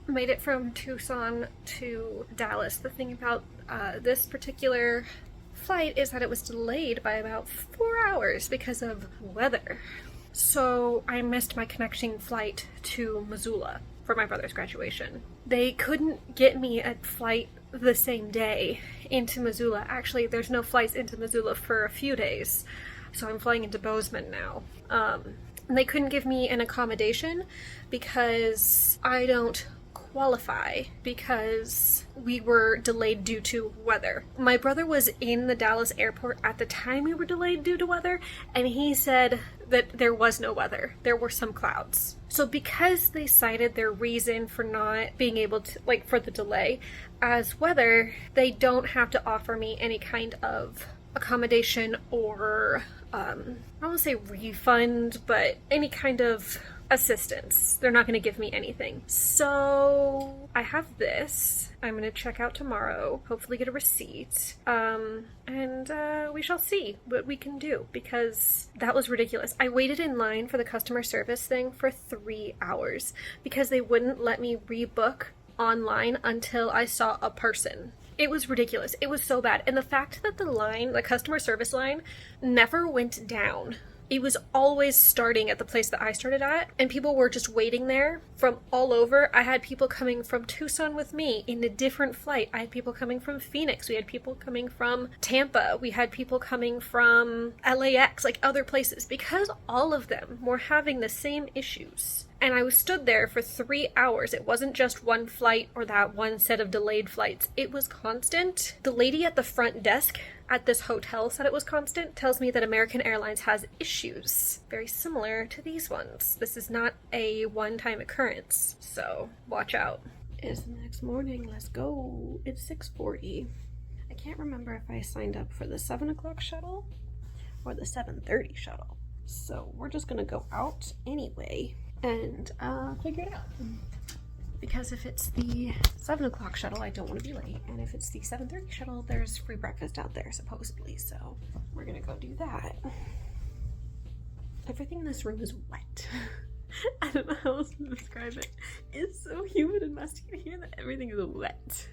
made it from Tucson to Dallas. The thing about this particular flight is that it was delayed by about 4 hours because of weather. So I missed my connecting flight to Missoula for my brother's graduation. They couldn't get me a flight the same day into Missoula. Actually, there's no flights into Missoula for a few days, so I'm flying into Bozeman now. They couldn't give me an accommodation because I don't qualify because we were delayed due to weather. My brother was in the Dallas airport at the time we were delayed due to weather, and he said that there was no weather. There were some clouds. So because they cited their reason for not being able to, like, for the delay as weather, they don't have to offer me any kind of accommodation or I don't want to say refund, but any kind of assistance. They're not going to give me anything. So I have this. I'm going to check out tomorrow, hopefully get a receipt, and we shall see what we can do, because that was ridiculous. I waited in line for the customer service thing for 3 hours because they wouldn't let me rebook online until I saw a person. It was ridiculous. It was so bad. And the fact that the customer service line, never went down. It was always starting at the place that I started at, and people were just waiting there from all over. I had people coming from Tucson with me in a different flight. I had people coming from Phoenix. We had people coming from Tampa. We had people coming from LAX, like other places, because all of them were having the same issues. And I was stood there for 3 hours. It wasn't just one flight or that one set of delayed flights. It was constant. The lady at the front desk at this hotel said it was constant. Tells me that American Airlines has issues very similar to these ones. This is not a one-time occurrence, so watch out. It's the next morning. Let's go. It's 6:40. I can't remember if I signed up for the 7 o'clock shuttle or the 7:30 shuttle. So we're just gonna go out anyway and figure it out. Because if it's the 7 o'clock shuttle, I don't want to be late. And if it's the 7:30 shuttle, there's free breakfast out there, supposedly. So we're gonna go do that. Everything in this room is wet. I don't know how else to describe it. It's so humid and musty in here that everything is wet.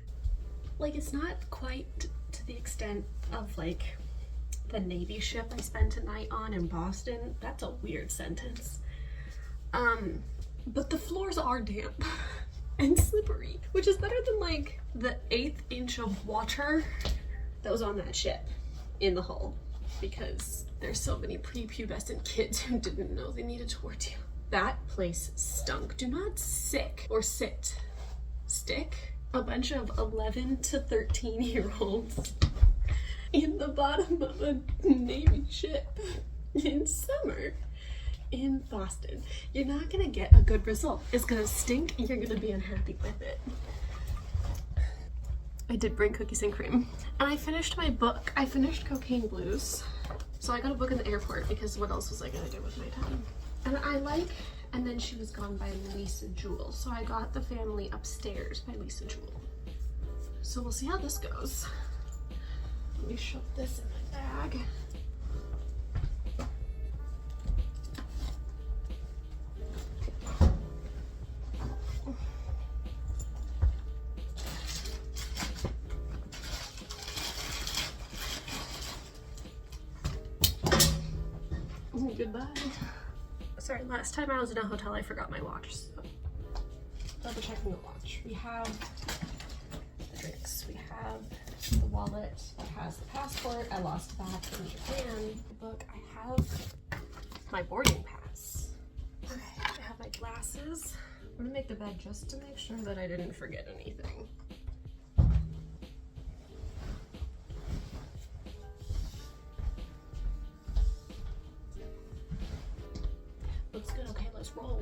Like, it's not quite to the extent of, like, the Navy ship I spent a night on in Boston. That's a weird sentence. But the floors are damp and slippery, which is better than, like, the 1/8 inch of water that was on that ship in the hull, because there's so many prepubescent kids who didn't know they needed to wear tampons. That place stunk. Do not stick a bunch of 11 to 13-year-olds in the bottom of a Navy ship in summer in Boston. You're not gonna get a good result. It's gonna stink and you're gonna be unhappy with it. I did bring cookies and cream. And I finished my book. I finished Cocaine Blues. So I got a book in the airport because what else was I gonna do with my time? And I like And Then She Was Gone by Lisa Jewell. So I got The Family Upstairs by Lisa Jewell. So we'll see how this goes. Let me shove this in my bag. Goodbye. Sorry, last time I was in a hotel I forgot my watch, so double checking the watch. We have the drinks, we have the wallet that has the passport. I lost that in Japan. The book, I have my boarding pass. Okay, I have my glasses. I'm gonna make the bed just to make sure that I didn't forget anything. Looks good. Okay, let's roll.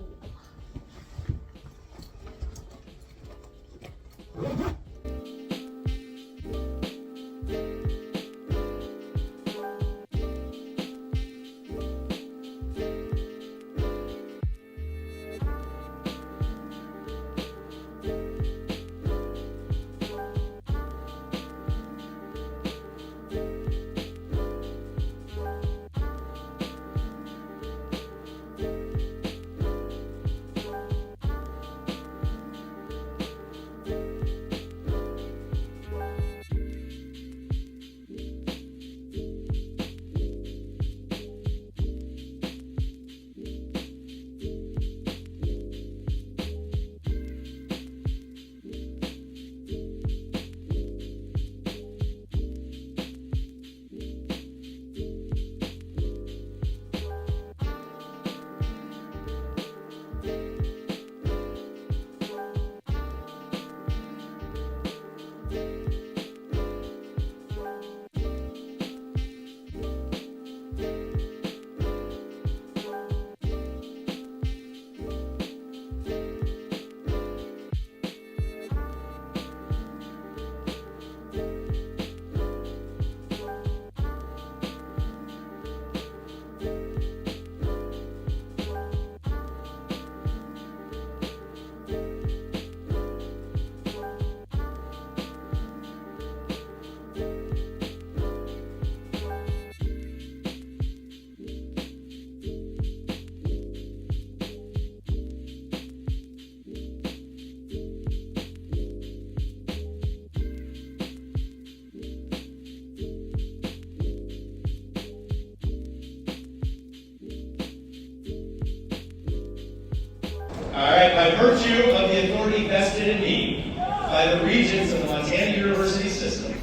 by virtue of the authority vested in me by the regents of the Montana University System,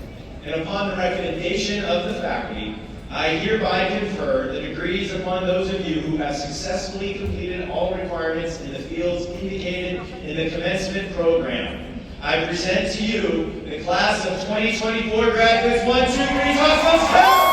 and upon the recommendation of the faculty, I hereby confer the degrees upon those of you who have successfully completed all requirements in the fields indicated in the commencement program. I present to you the class of 2024 graduates. 1, 2, 3, talk, let's go!